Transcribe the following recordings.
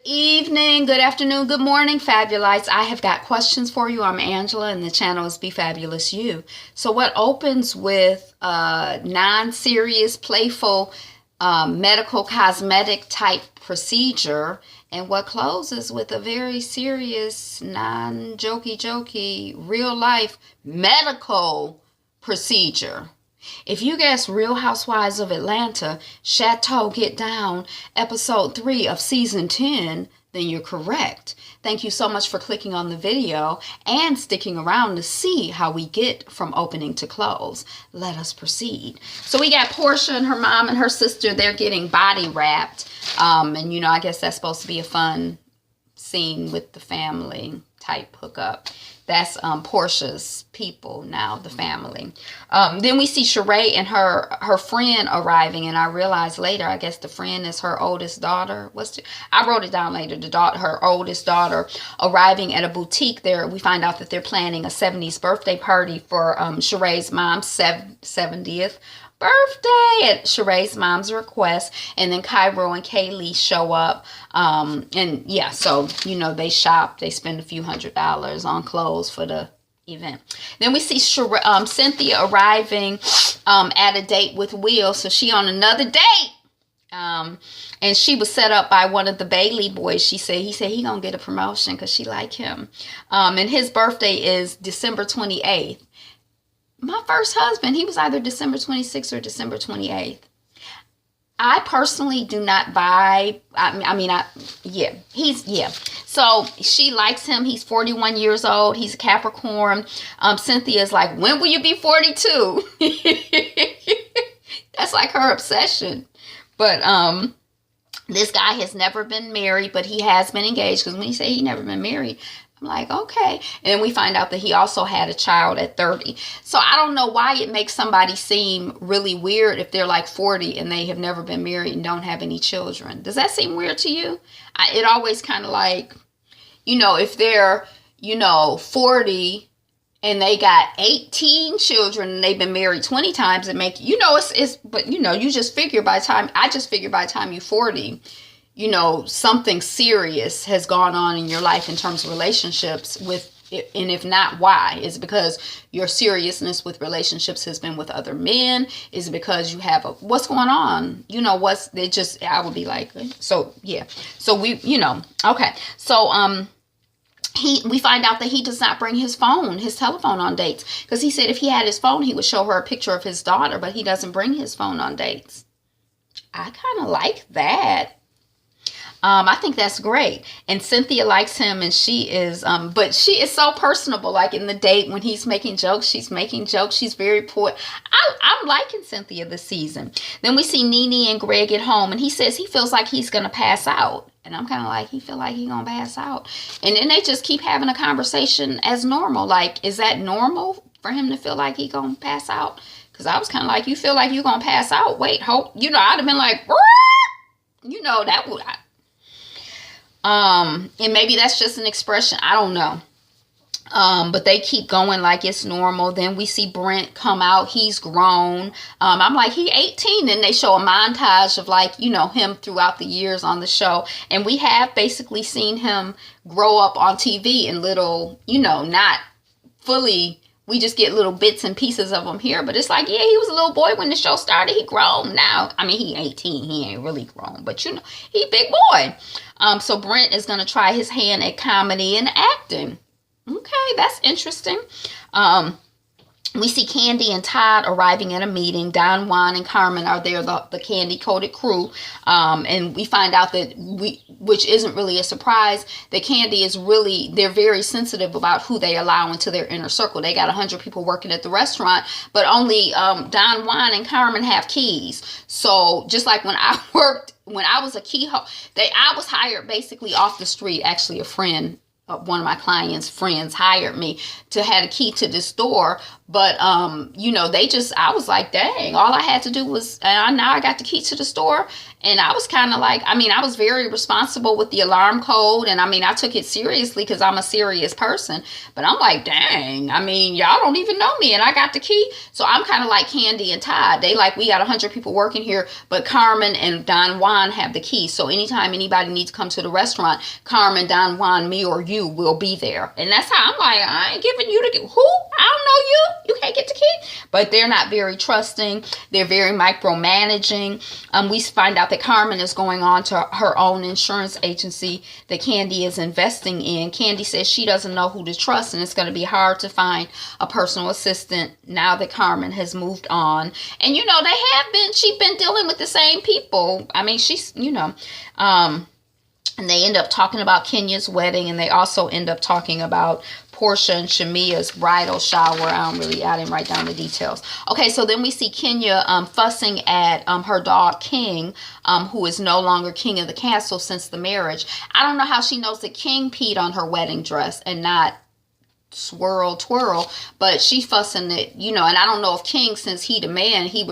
Evening, good afternoon, good morning, Fabulites. I have got questions for you. I'm Angela, and the channel is Be Fabulous You. So what opens with a non-serious, playful, medical cosmetic type procedure, and what closes with a very serious, non-jokey, real life medical procedure? If you guess Real Housewives of Atlanta, Chateau Get Down, episode 3 of season 10, then you're correct. Thank you so much for clicking on the video and sticking around to see how we get from opening to close. Let us proceed. So we got Porsha and her mom and her sister. They're getting body wrapped. And I guess that's supposed to be a fun scene with the family type hookup. That's Porsha's people now, the family. Then we see Sheree and her friend arriving, and I realized later, I guess the friend is her oldest daughter. I wrote it down later. Her oldest daughter arriving at a boutique. There, we find out that they're planning a 70s birthday party for Sheree's mom's 70th birthday at Sheree's mom's request. And then Cairo and Kaylee show up. And yeah, so, they shop. They spend a few $100s on clothes for the event. Then we see Cynthia arriving at a date with Will. So she on another date. And she was set up by one of the Bailey boys. He said he gonna get a promotion because she like him. And his birthday is December 28th. My first husband, he was either December 26th or December 28th. I personally do not vibe. So she likes him. He's 41 years old. He's a Capricorn. Cynthia's like, when will you be 42? That's like her obsession. But this guy has never been married, but he has been engaged. Because when he say he never been married, I'm like, okay. And then we find out that he also had a child at 30. So I don't know why it makes somebody seem really weird if they're like 40 and they have never been married and don't have any children. Does that seem weird to you? It always kind of like, if they're, 40 and they got 18 children and they've been married 20 times, it make, but you just figure by the time you're 40, something serious has gone on in your life in terms of relationships and if not, why? Is it because your seriousness with relationships has been with other men? Is it because you have what's going on? I would be like, so yeah. So okay. So, we find out that he does not bring his telephone on dates, because he said if he had his phone, he would show her a picture of his daughter, but he doesn't bring his phone on dates. I kind of like that. I think that's great. And Cynthia likes him, and she is, but she is so personable. Like in the date when he's making jokes, she's making jokes. She's very poor. I'm liking Cynthia this season. Then we see Nene and Greg at home, and he says he feels like he's going to pass out. And I'm kind of like, he feel like he's going to pass out. And then they just keep having a conversation as normal. Like, is that normal for him to feel like he's going to pass out? Because I was kind of like, you feel like you're going to pass out? Wait, hope. I'd have been like, that would... and maybe that's just an expression. I don't know. But they keep going like it's normal. Then we see Brent come out. He's grown. I'm like, he 18. And they show a montage of like, him throughout the years on the show. And we have basically seen him grow up on TV in little, not fully. We just get little bits and pieces of him here. But it's like, yeah, he was a little boy when the show started. He grown now. I mean, he 18. He ain't really grown. But, he big boy. So Brent is going to try his hand at comedy and acting. Okay, that's interesting. We see Candy and Todd arriving at a meeting. Don Juan and Carmen are there, the candy-coated crew. And we find out that which isn't really a surprise, that Candy is they're very sensitive about who they allow into their inner circle. They got 100 people working at the restaurant, but only Don Juan and Carmen have keys. So just like when I was a key I was hired basically off the street. Actually, a friend, one of my clients' friends hired me to have a key to this store. But, I was like, dang, all I had to do was, now I got the key to the store. And I was kind of like, I mean, I was very responsible with the alarm code. And I mean, I took it seriously because I'm a serious person. But I'm like, dang, I mean, y'all don't even know me. And I got the key. So I'm kind of like Candy and Todd. They like, we got 100 people working here, but Carmen and Don Juan have the key. So anytime anybody needs to come to the restaurant, Carmen, Don Juan, me, or you will be there. And that's how I'm like, I ain't giving you the key. Who? I don't know you. You can't get the key. But they're not very trusting. They're very micromanaging. We find out that Carmen is going on to her own insurance agency that Candy is investing in. Candy says she doesn't know who to trust, and it's going to be hard to find a personal assistant now that Carmen has moved on. And you know, she's been dealing with the same people. I mean, she's, you know, and they end up talking about Kenya's wedding, and they also end up talking about Porsha and Shamia's bridal shower. I didn't write down the details. Okay, so then we see Kenya fussing at her dog King, who is no longer king of the castle since the marriage. I don't know how she knows that King peed on her wedding dress and not swirl twirl, but she fussing it, you know. And I don't know if King, since he the man, he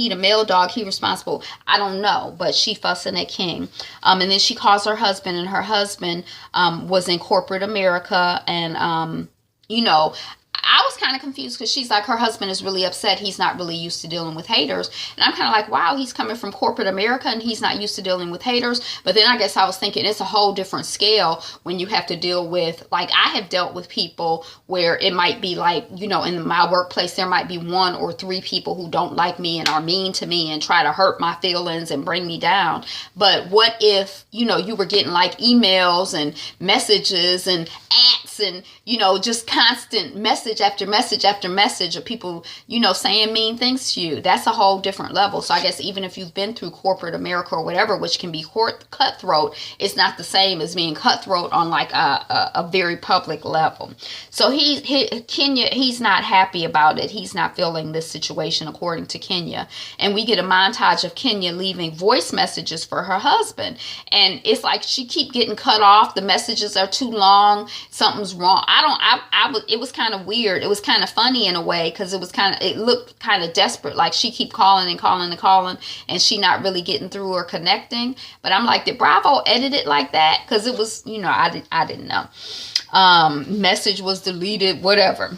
the male dog, he responsible. I don't know, but she fussing at King. And then she calls her husband, and her husband was in corporate America. And, you know, I was kind of confused because she's like, her husband is really upset. He's not really used to dealing with haters. And I'm kind of like, wow, he's coming from corporate America and he's not used to dealing with haters. But then I guess I was thinking it's a whole different scale when you have to deal with, like, I have dealt with people where it might be like, you know, in my workplace, there might be 1 or 3 people who don't like me and are mean to me and try to hurt my feelings and bring me down. But what if, you know, you were getting like emails and messages and ats and, you know, just constant message after message after message of people, you know, saying mean things to you? That's a whole different level. So I guess even if you've been through corporate America or whatever, which can be cutthroat, it's not the same as being cutthroat on like a very public level. So Kenya, he's not happy about it. He's not feeling this situation, according to Kenya. And we get a montage of Kenya leaving voice messages for her husband. And it's like she keep getting cut off. The messages are too long. Something's wrong. It was kind of weird. It was kind of funny in a way because it looked kind of desperate. Like she keep calling and calling and calling and she not really getting through or connecting. But I'm like, did Bravo edit it like that? Because it was, you know, I didn't know. Message was deleted, whatever.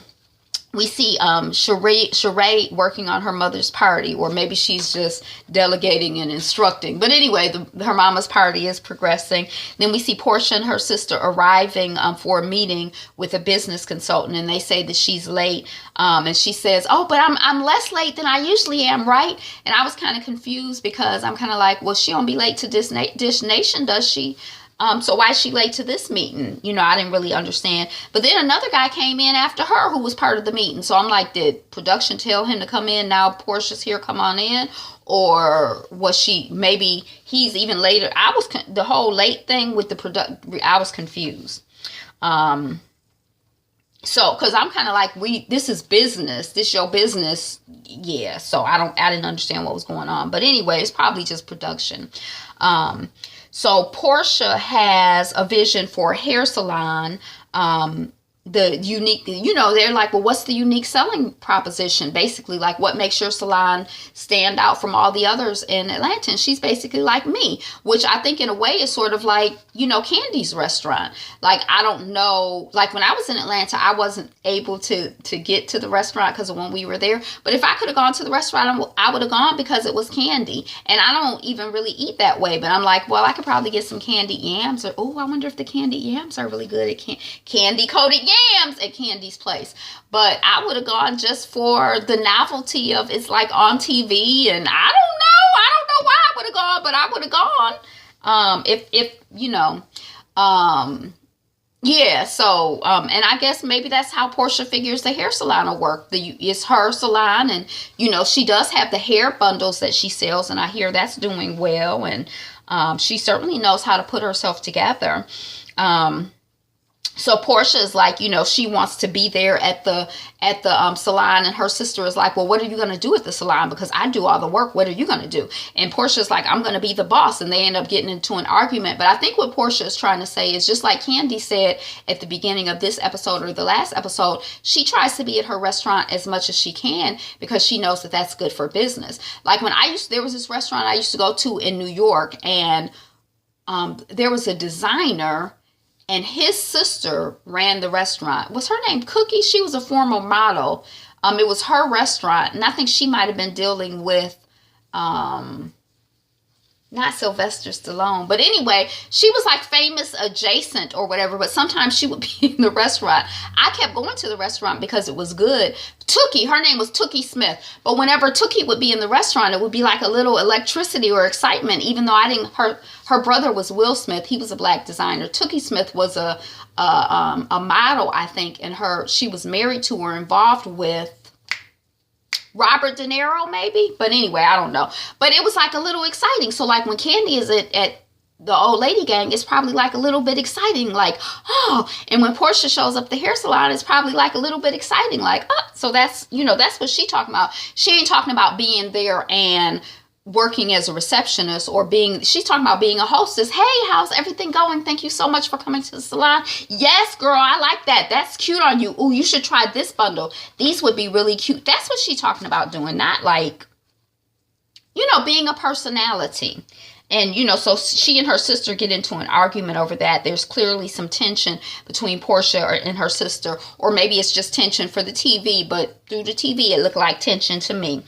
We see Sheree working on her mother's party, or maybe she's just delegating and instructing. But anyway, her mama's party is progressing. Then we see Porsha and her sister arriving for a meeting with a business consultant, and they say that she's late. And she says, "Oh, but I'm less late than I usually am, right?" And I was kind of confused because I'm kind of like, well, she don't be late to Dish Nation, does she? So why is she late to this meeting? You know, I didn't really understand. But then another guy came in after her who was part of the meeting. So I'm like, did production tell him to come in? Now Portia's here, come on in. Or was she, maybe he's even later. The whole late thing with I was confused. So, because I'm kind of like, this is business. This your business. Yeah. So I didn't understand what was going on. But anyway, it's probably just production. So Porsha has a vision for a hair salon. The unique, you know, they're like, well, what's the unique selling proposition? Basically, like, what makes your salon stand out from all the others in Atlanta? And she's basically like me, which I think in a way is sort of like, you know, Candy's restaurant. Like, I don't know, like when I was in Atlanta, I wasn't able to get to the restaurant because of when we were there. But if I could have gone to the restaurant, I would have gone because it was Candy. And I don't even really eat that way. But I'm like, well, I could probably get some candy yams. Or, oh, I wonder if the candy yams are really good at candy coated yams at Candy's place. But I would have gone just for the novelty of it's like on TV, and I don't know why I would have gone, but I would have gone. If you know, yeah. So and I guess maybe that's how Porsha figures the hair salon will work. It's her salon, and you know, she does have the hair bundles that she sells, and I hear that's doing well, and she certainly knows how to put herself together. So Porsha is like, she wants to be there at the salon, and her sister is like, well, what are you going to do at the salon? Because I do all the work. What are you going to do? And Portia's like, I'm going to be the boss. And they end up getting into an argument. But I think what Porsha is trying to say is, just like Candy said at the beginning of this episode or the last episode, she tries to be at her restaurant as much as she can because she knows that that's good for business. Like when there was this restaurant I used to go to in New York, and there was a designer, and his sister ran the restaurant. Was her name Cookie? She was a former model. It was her restaurant, and I think she might have been dealing with not Sylvester Stallone, but anyway, she was like famous adjacent or whatever, but sometimes she would be in the restaurant. I kept going to the restaurant because it was good. Tookie, her name was Tookie Smith, but whenever Tookie would be in the restaurant, it would be like a little electricity or excitement, even though I didn't, her brother was Will Smith. He was a black designer. Tookie Smith was a model, I think, and she was married to or involved with Robert De Niro, maybe. But anyway, I don't know. But it was like a little exciting. So like when Candy is at the old lady gang, it's probably like a little bit exciting. Like, oh, and when Porsha shows up at the hair salon, it's probably like a little bit exciting. Like, oh, so that's what she talking about. She ain't talking about being there and working as a receptionist or she's talking about being a hostess. Hey, how's everything going? Thank you so much for coming to the salon. Yes, girl, I like that. That's cute on you. Ooh, you should try this bundle. These would be really cute. That's what she's talking about doing, not like, being a personality. And, so she and her sister get into an argument over that. There's clearly some tension between Porsha and her sister, or maybe it's just tension for the TV, but through the TV, it looked like tension to me.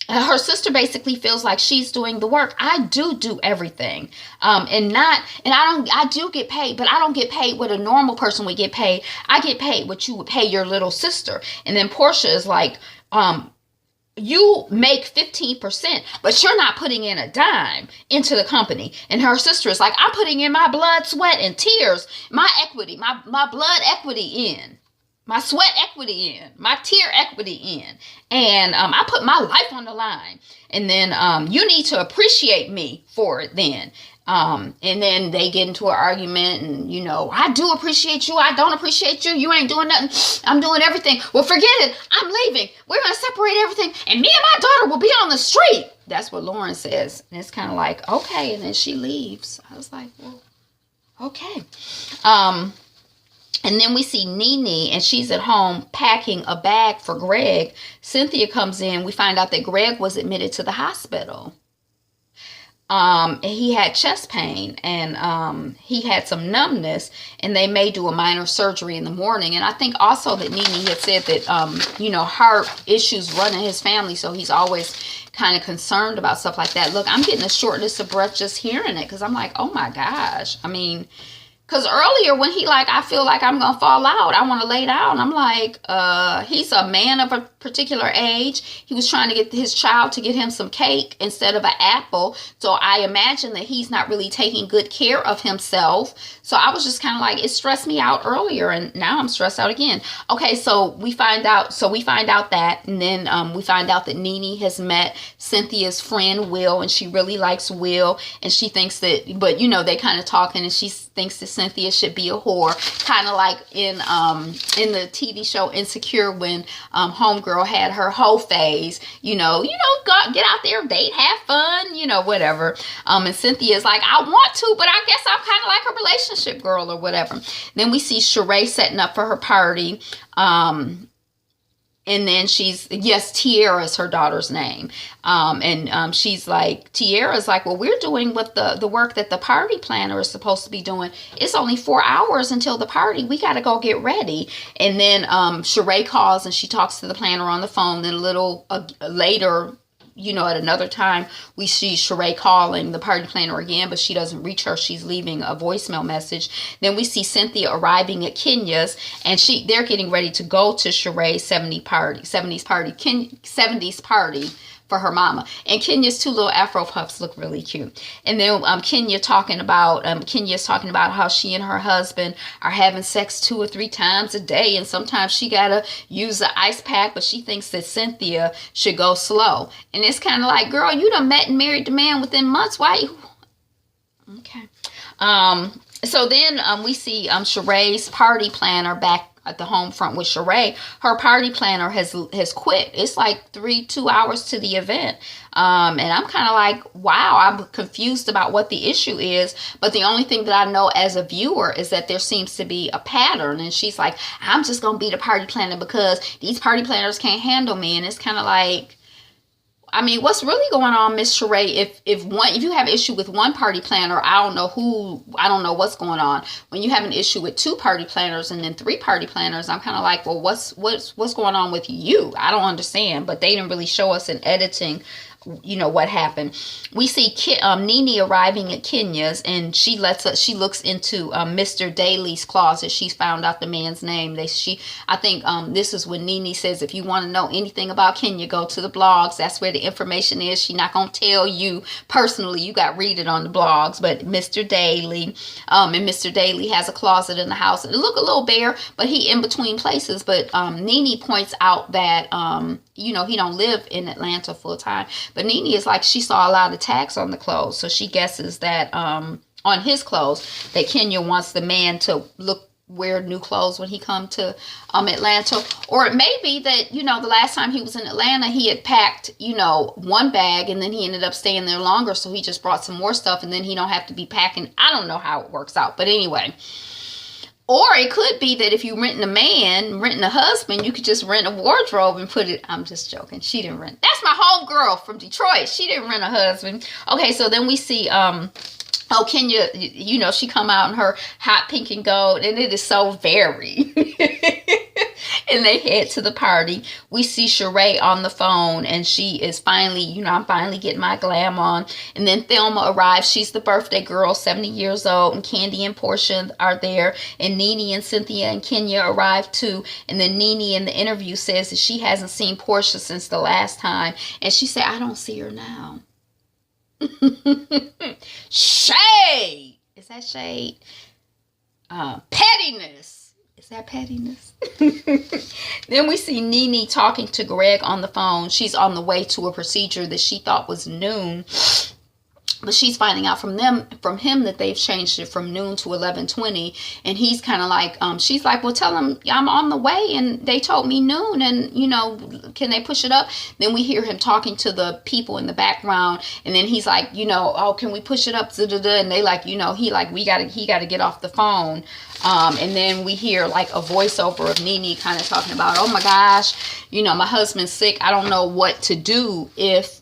Her sister basically feels like she's doing the work. I do everything. I do get paid, but I don't get paid what a normal person would get paid. I get paid what you would pay your little sister. And then Porsha is like, you make 15%, but you're not putting in a dime into the company. And her sister is like, I'm putting in my blood, sweat, and tears, my equity, my blood equity in. My sweat equity in, my tear equity in, and I put my life on the line. And then you need to appreciate me for it then. And then they get into an argument, and I do appreciate you. I don't appreciate you. You ain't doing nothing. I'm doing everything. Well, forget it. I'm leaving. We're going to separate everything, and me and my daughter will be on the street. That's what Lauren says. And it's kind of like, okay. And then she leaves. I was like, well, okay. And then we see Nene, and she's at home packing a bag for Greg. Cynthia comes in. We find out that Greg was admitted to the hospital. He had chest pain, and he had some numbness, and they may do a minor surgery in the morning. And I think also that Nene had said that, heart issues run in his family, so he's always kind of concerned about stuff like that. Look, I'm getting a shortness of breath just hearing it, because I'm like, oh my gosh. I mean, because earlier when he I feel like I'm going to fall out, I want to lay down. I'm like, he's a man of a particular age. He was trying to get his child to get him some cake instead of an apple. So I imagine that he's not really taking good care of himself. So I was just kind of like, it stressed me out earlier, and now I'm stressed out again. Okay, so we find out that, and then we find out that Nene has met Cynthia's friend Will, and she really likes Will, and she thinks that, but they kind of talking, and she thinks that Cynthia should be a whore, kind of like in the TV show Insecure, when homegirl had her hoe phase, get out there, date, have fun, whatever. And Cynthia's like, I want to, but I guess I'm kind of like a relationship girl or whatever. Then we see Sheree setting up for her party. And then Tiara is her daughter's name. She's like, Tiara's like, well, we're doing what the work that the party planner is supposed to be doing. It's only 4 hours until the party. We got to go get ready. And then Sheree calls, and she talks to the planner on the phone. Then a little later, at another time, we see Sheree calling the party planner again, but she doesn't reach her. She's leaving a voicemail message. Then we see Cynthia arriving at Kenya's, and they're getting ready to go to Sheree's 70s party for her mama. And Kenya's two little Afro puffs look really cute. And then Kenya's talking about how she and her husband are having sex 2 or 3 times a day, and sometimes she gotta use the ice pack, but she thinks that Cynthia should go slow. And it's kind of like, girl, you done met and married the man within months. Why? Okay. So then we see Sheree's party planner back at the home front with Sheree. Her party planner has quit. It's like 2 hours to the event. And I'm kind of like, wow, I'm confused about what the issue is. But the only thing that I know as a viewer is that there seems to be a pattern. And she's like, I'm just going to be the party planner because these party planners can't handle me. And it's kind of like, I mean, what's really going on, Miss Sheree? If you have an issue with one party planner, I don't know what's going on. When you have an issue with 2 party planners and then 3 party planners, I'm kind of like, well, what's going on with you? I don't understand. But they didn't really show us in editing, what happened. We see Nene arriving at Kenya's, and she looks into Mr. Daly's closet. She's found out the man's name. I think this is when Nene says, if you want to know anything about Kenya, go to the blogs. That's where the information is. She's not gonna tell you personally. You got to read it on the blogs. But Mr. Daly, and Mr. Daly has a closet in the house. It look a little bare, but he in between places. But Nene points out that he don't live in Atlanta full time. But Nene is like, she saw a lot of tags on the clothes. So she guesses that on his clothes that Kenya wants the man to wear new clothes when he come to Atlanta. Or it may be that, the last time he was in Atlanta, he had packed, one bag and then he ended up staying there longer. So he just brought some more stuff and then he don't have to be packing. I don't know how it works out. But anyway. Or it could be that if you renting a husband, you could just rent a wardrobe and put it. I'm just joking. She didn't rent. That's my homegirl from Detroit. She didn't rent a husband. Okay, so then we see Kenya, she come out in her hot pink and gold, and it is so very. And they head to the party. We see Sheree on the phone, and she is finally, I'm finally getting my glam on. And then Thelma arrives. She's the birthday girl, 70 years old, and Candy and Porsha are there. And Nene and Cynthia and Kenya arrive too. And then Nene in the interview says that she hasn't seen Porsha since the last time. And she said, I don't see her now. Shade. Is that shade? Pettiness. Is that pettiness? Then we see Nene talking to Greg on the phone. She's on the way to a procedure that she thought was noon. But she's finding out from him that they've changed it from noon to 11:20, and he's kind of like, she's like, well, tell him I'm on the way, and they told me noon, and can they push it up? Then we hear him talking to the people in the background, and then he's like, oh, can we push it up? And they like, he got to get off the phone. And then we hear like a voiceover of Nene kind of talking about, oh my gosh, my husband's sick. I don't know what to do if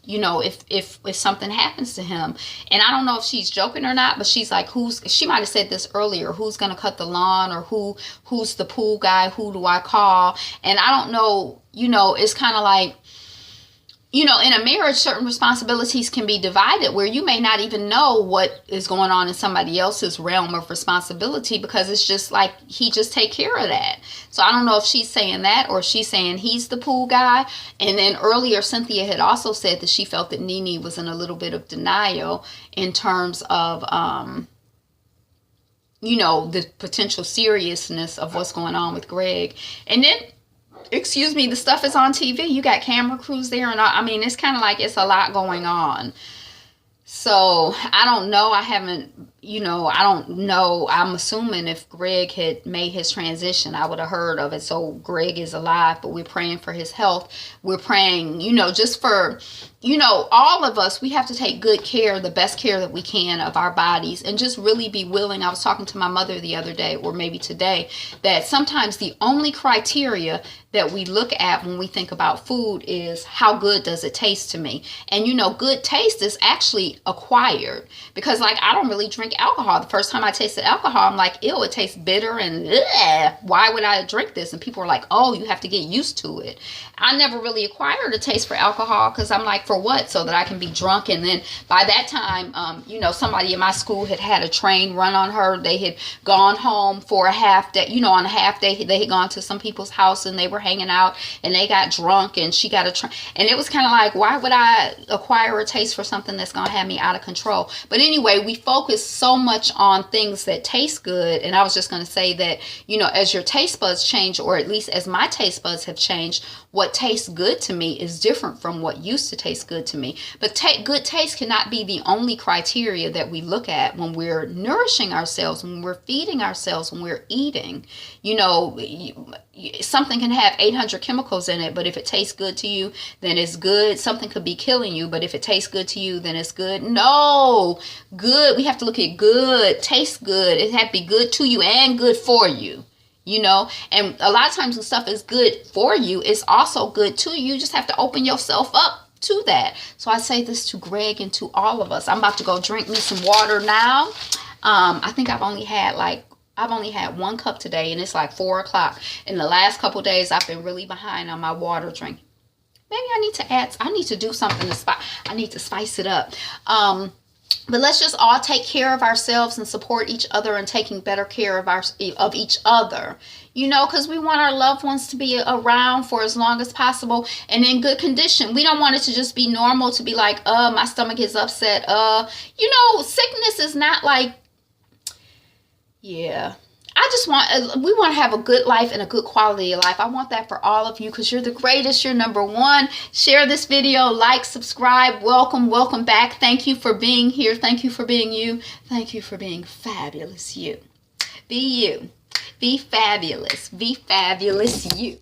something happens to him. And I don't know if she's joking or not, but she's like, she might have said this earlier, who's going to cut the lawn, or who's the pool guy? Who do I call? And I don't know, it's kind of like, in a marriage, certain responsibilities can be divided where you may not even know what is going on in somebody else's realm of responsibility, because it's just like he just take care of that. So I don't know if she's saying that or she's saying he's the pool guy. And then earlier, Cynthia had also said that she felt that Nene was in a little bit of denial in terms of, the potential seriousness of what's going on with Greg. And then, the stuff is on TV. You got camera crews there, and it's kind of like it's a lot going on. So I don't know. I don't know. I'm assuming if Greg had made his transition, I would have heard of it. So Greg is alive, but we're praying for his health. We're praying, just for, all of us, we have to take good care, the best care that we can of our bodies, and just really be willing. I was talking to my mother the other day, or maybe today, that sometimes the only criteria that we look at when we think about food is how good does it taste to me. And good taste is actually acquired, because like I don't really drink alcohol. The first time I tasted alcohol, I'm like, ew, it tastes bitter, and ugh, why would I drink this? And people are like, oh, you have to get used to it. I never really acquired a taste for alcohol, because I'm like, for what? So that I can be drunk. And then by that time, somebody in my school had a train run on her. They had gone home for a half day, on a half day, they had gone to some people's house and they were hanging out and they got drunk, and she got a train. And it was kind of like, why would I acquire a taste for something that's going to have me out of control? But anyway, we focus so much on things that taste good. And I was just going to say that, as your taste buds change, or at least as my taste buds have changed, what tastes good to me is different from what used to taste good to me. But good taste cannot be the only criteria that we look at when we're nourishing ourselves, when we're feeding ourselves, when we're eating. You know, something can have 800 chemicals in it, but if it tastes good to you, then it's good. Something could be killing you, but if it tastes good to you, then it's good. No, good. We have to look at good, taste good. It has to be good to you and good for you. You know, and a lot of times when stuff is good for you, it's also good to you. You just have to open yourself up to that. So I say this to Greg and to all of us. I'm about to go drink me some water now. I think I've only had 1 cup today, and it's like 4 o'clock. In the last couple of days, I've been really behind on my water drinking. Maybe I need to do something I need to spice it up. But let's just all take care of ourselves and support each other and taking better care of each other. You know, because we want our loved ones to be around for as long as possible and in good condition. We don't want it to just be normal to be like, my stomach is upset. You know, sickness is not like, yeah. We want to have a good life and a good quality of life. I want that for all of you because you're the greatest. You're number one. Share this video, like, subscribe. Welcome back. Thank you for being here. Thank you for being you. Thank you for being fabulous you. Be you. Be fabulous. Be fabulous you.